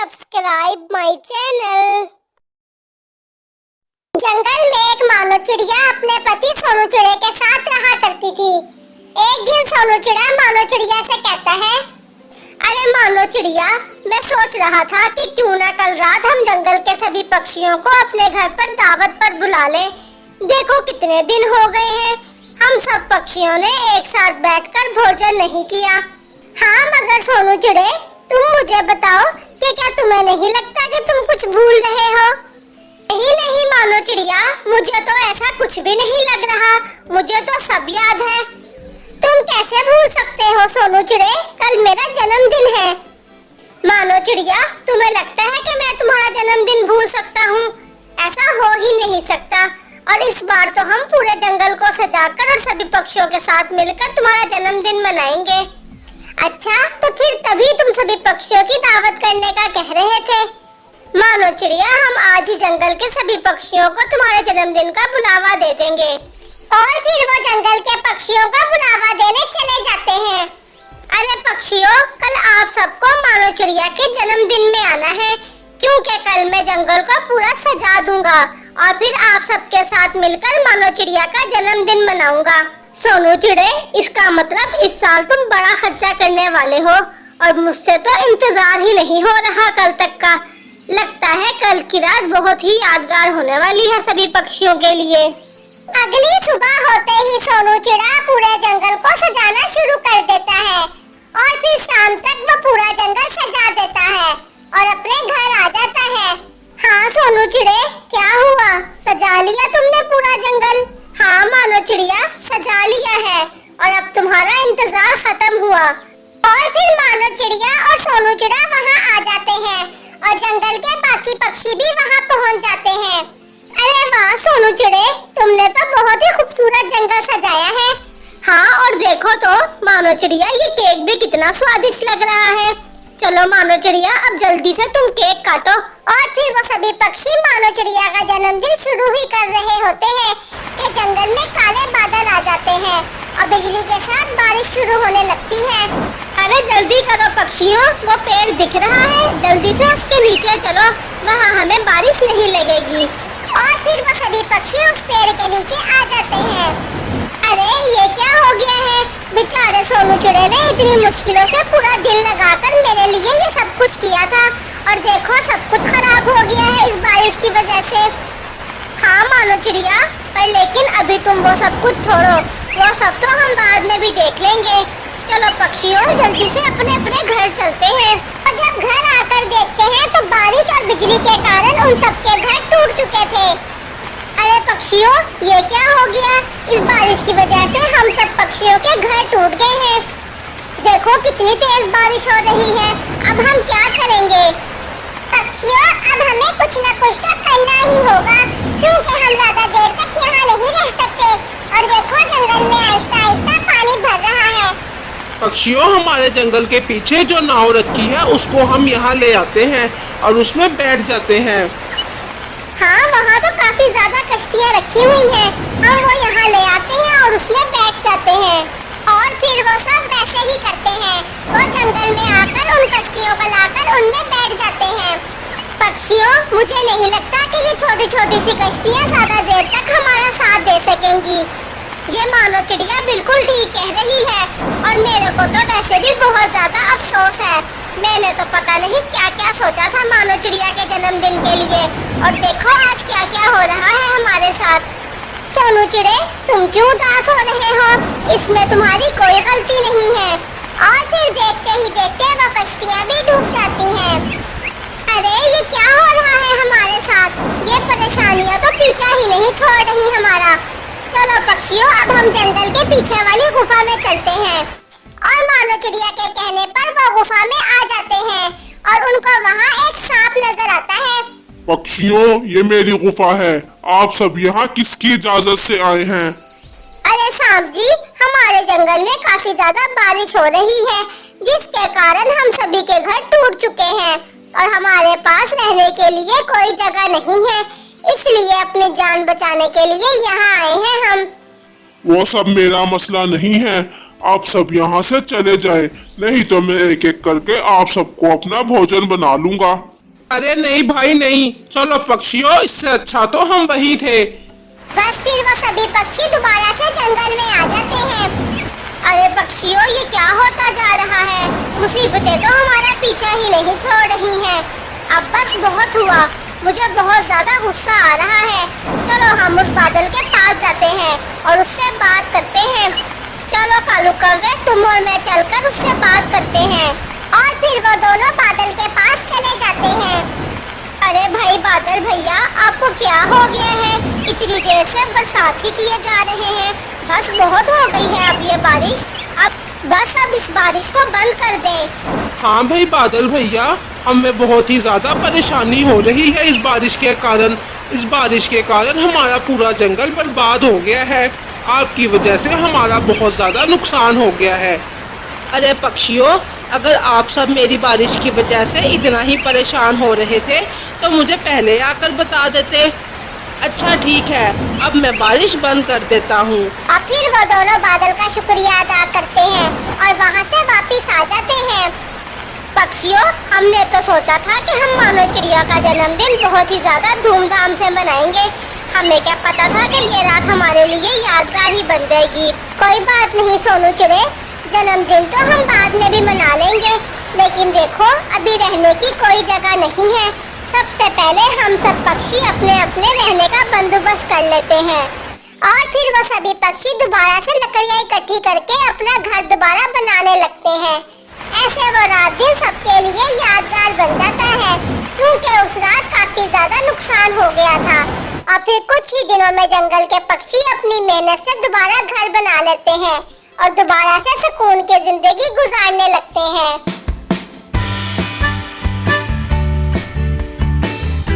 Subscribe my channel. जंगल में एक मानो चिड़िया अपने पति सोनू चिड़े के साथ रहा करती थी। एक दिन सोनू चिड़ा मानो चिड़िया से कहता है, अरे मानो चिड़िया, मैं सोच रहा था कि क्यों ना कल रात हम जंगल के सभी पक्षियों को अपने घर पर दावत पर बुला लें। देखो कितने दिन हो गए हैं, हम सब पक्षियों ने एक साथ बैठकर भोजन नहीं किया। हाँ मगर सोनू चिड़े, तुम मुझे बताओ कि क्या तुम्हें नहीं लगता कि तुम कुछ भूल रहे हो? नहीं नहीं मानो चिड़िया, मुझे तो ऐसा कुछ भी नहीं लग रहा, मुझे तो सब याद है। तुम कैसे भूल सकते हो सोनू चिड़े, कल मेरा जन्मदिन है। मानो चिड़िया, तुम्हें लगता है कि मैं तुम्हारा जन्मदिन भूल सकता हूँ? ऐसा हो ही नहीं सकता। और इस बार तो हम पूरे जंगल को सजाकर और सभी पक्षियों के साथ मिलकर तुम्हारा जन्मदिन मनाएंगे। अच्छा, तो फिर तभी तुम सभी पक्षियों की दावत करने का कह रहे थे। मानो चिड़िया, हम आज ही जंगल के सभी पक्षियों को तुम्हारे जन्मदिन का बुलावा दे देंगे। और फिर वो जंगल के पक्षियों का बुलावा देने चले जाते हैं। अरे पक्षियों, कल आप सबको मानो चिड़िया के जन्मदिन में आना है, क्योंकि कल मैं जंगल को पूरा सजा दूंगा और फिर आप सबके साथ मिलकर मानो चिड़िया का जन्मदिन मनाऊंगा। सोनू चिड़े, इसका मतलब इस साल तुम बड़ा खर्चा करने वाले हो और मुझसे तो इंतजार ही नहीं हो रहा कल तक का। लगता है कल की रात बहुत ही यादगार होने वाली है सभी पक्षियों के लिए। अगली सुबह होते ही सोनू चिड़ा पूरे जंगल को सजाना शुरू कर देता है और फिर शाम तक वो पूरा जंगल सजा देता है और अपने घर आ जाता है। हाँ सोनू चिड़े, क्या हुआ, सजा लिया तुमने पूरा जंगल? हाँ मानो चिड़िया, सजा लिया है और अब तुम्हारा इंतजार खत्म हुआ। और फिर मानो चिड़िया और सोनू चिड़ा वहाँ आ जाते हैं और जंगल के बाकी पक्षी भी वहाँ पहुँच जाते हैं। अरे वाह सोनू चिड़े, तुमने तो बहुत ही खूबसूरत जंगल सजाया है। हाँ, और देखो तो मानो चिड़िया, ये केक भी कितना स्वादिष्ट लग रहा है। चलो मानो चिड़िया, अब जल्दी से तुम केक काटो। और फिर वो सभी पक्षी मानो चिड़िया का जन्मदिन शुरू ही कर रहे होते हैं कि जंगल में काले बादल आ जाते हैं और बिजली के साथ बारिश शुरू होने लगती है। अरे जल्दी करो पक्षियों, वो पेड़ दिख रहा है, जल्दी से उसके नीचे चलो, वहाँ हमें बारिश नहीं लगेगी। और फिर वो सभी पक्षी उस पेड़ के नीचे आ जाते हैं। अरे ये क्या हो गया है, बेचारे सोनू चिड़े ने इतनी मुश्किलों से पूरा दिन लगाकर मेरे लिए ये सब कुछ किया था और देखो सब कुछ खराब हो गया है इस बारिश की वजह से। हाँ मानो चिड़िया, पर लेकिन अभी तुम वो सब कुछ छोड़ो, वो सब तो हम बाद में भी देख लेंगे। चलो पक्षियों, जल्दी से अपने अपने घर चलते हैं। और जब घर आकर देखते हैं तो बारिश और बिजली के कारण उन सबके घर टूट चुके थे। अरे पक्षियों, ये क्या हो गया, इस बारिश की वजह से हम सब पक्षियों के घर टूट गए हैं। देखो कितनी तेज बारिश हो रही है, अब हम क्या करेंगे? पक्षियों, अब हमें कुछ न कुछ तो करना ही होगा, क्योंकि हम ज्यादा देर तक यहाँ नहीं रह सकते। और देखो जंगल में आहिस्ता आहिस्ता पानी भर रहा है। पक्षियों, हमारे जंगल के पीछे जो नाव रखी है उसको हम यहाँ ले आते हैं और उसमें बैठ जाते हैं। हाँ, वहाँ तो काफी ज्यादा कश्तियाँ रखी हुई हैं, हम वो यहाँ ले आते हैं और उसमें बैठ जाते हैं। और फिर वो सब वैसे ही करते हैं, वो जंगल में आकर उन कश्तियों को लाकर उनमें बैठ जाते हैं। पक्षियों, मुझे नहीं लगता कि ये छोटी छोटी सी कश्तियाँ ज्यादा देर तक हमारा साथ दे सकेंगी। ये मानो चिड़िया बिल्कुल ठीक कह रही है और मेरे को तो वैसे भी बहुत ज्यादा अफसोस है। मैंने तो पता नहीं क्या क्या सोचा था मानो चिड़िया के जन्मदिन के लिए और देखो आज क्या क्या हो रहा है हमारे साथ। सोनू चिड़े, तुम क्यों उदास हो रहे हो? इसमें तुम्हारी कोई गलती नहीं है। और फिर देखते ही देखते वो कश्तियाँ भी डूब जाती हैं। अरे ये क्या हो रहा है हमारे साथ, ये परेशानियाँ तो पीछा ही नहीं छोड़ रही हमारा। चलो पक्षियों, अब हम जंगल के पीछे वाली गुफा में चलते हैं। और मानो चिड़िया के कहने पर वो गुफा में आ जाते हैं और उनको वहाँ एक सांप नजर आता है। पक्षियों, ये मेरी गुफा है, आप सब यहाँ किसकी इजाजत से आए हैं? अरे सांप जी, हमारे जंगल में काफी ज्यादा बारिश हो रही है, जिसके कारण हम सभी के घर टूट चुके हैं और हमारे पास रहने के लिए कोई जगह नहीं है, इसलिए अपनी जान बचाने के लिए यहाँ आए हैं हम। वो सब मेरा मसला नहीं है, आप सब यहाँ से चले जाएं, नहीं तो मैं एक एक करके आप सबको अपना भोजन बना लूंगा। अरे नहीं भाई नहीं, चलो पक्षियों, इससे अच्छा तो हम वही थे। बस फिर वो सभी पक्षी दोबारा से जंगल में आ जाते हैं। अरे पक्षियों, ये क्या होता जा रहा है? मुसीबतें तो हमारा पीछा ही नहीं छोड़ रही हैं। अब बस बहुत हुआ, मुझे बहुत ज्यादा गुस्सा आ रहा है। चलो हम उस बादल के पास जाते हैं और उससे बात करते हैं। चलो कालू कौवे, तुम और मैं चलकर उससे बात करते हैं। और फिर वो दोनों बादल के पास चले जाते हैं। अरे भाई बादल भैया, आपको क्या हो गया है? इतनी देर से बरसात ही किए जा रहे हैं। बस बहुत हो गई है अब ये बारिश। अब इस बारिश को बंद कर दें। हाँ भाई बादल भैया, हमें बहुत ही ज्यादा परेशानी हो रही है इस बारिश के कारण। इस बारिश के कारण हमारा पूरा जंगल बर्बाद हो गया है। आपकी वजह से हमारा बहुत ज्यादा नुकसान हो गया है। अरे पक्षियों, अगर आप सब मेरी बारिश की वजह से इतना ही परेशान हो रहे थे तो मुझे पहले आकर बता देते। अच्छा ठीक है, अब मैं बारिश बंद कर देता हूँ। और फिर वो दोनों बादल का शुक्रिया अदा करते हैं और वहाँ से वापिस आ जाते हैं। पक्षियों, हमने तो सोचा था कि हम मानो चिड़िया का जन्मदिन बहुत ही ज्यादा धूमधाम से मनाएंगे। हमें क्या पता था कि ये रात हमारे लिए यादगार ही बन जाएगी। कोई बात नहीं सोनू चिड़े, जन्मदिन तो हम बाद में भी मना लेंगे। लेकिन देखो, अभी रहने की कोई जगह नहीं है। सबसे पहले हम सब पक्षी अपने अपने रहने का बंदोबस्त कर लेते हैं। और फिर वो सभी पक्षी दोबारा से लकड़ियाँ इकट्ठी करके अपना घर दोबारा बनाने लगते हैं। ऐसे वो रात दिन सबके लिए यादगार बन जाता है, क्योंकि उस रात काफी ज्यादा नुकसान हो गया था। और फिर कुछ ही दिनों में जंगल के पक्षी अपनी मेहनत से दोबारा घर बना लेते हैं और दोबारा से सुकून की जिंदगी गुजारने लगते हैं।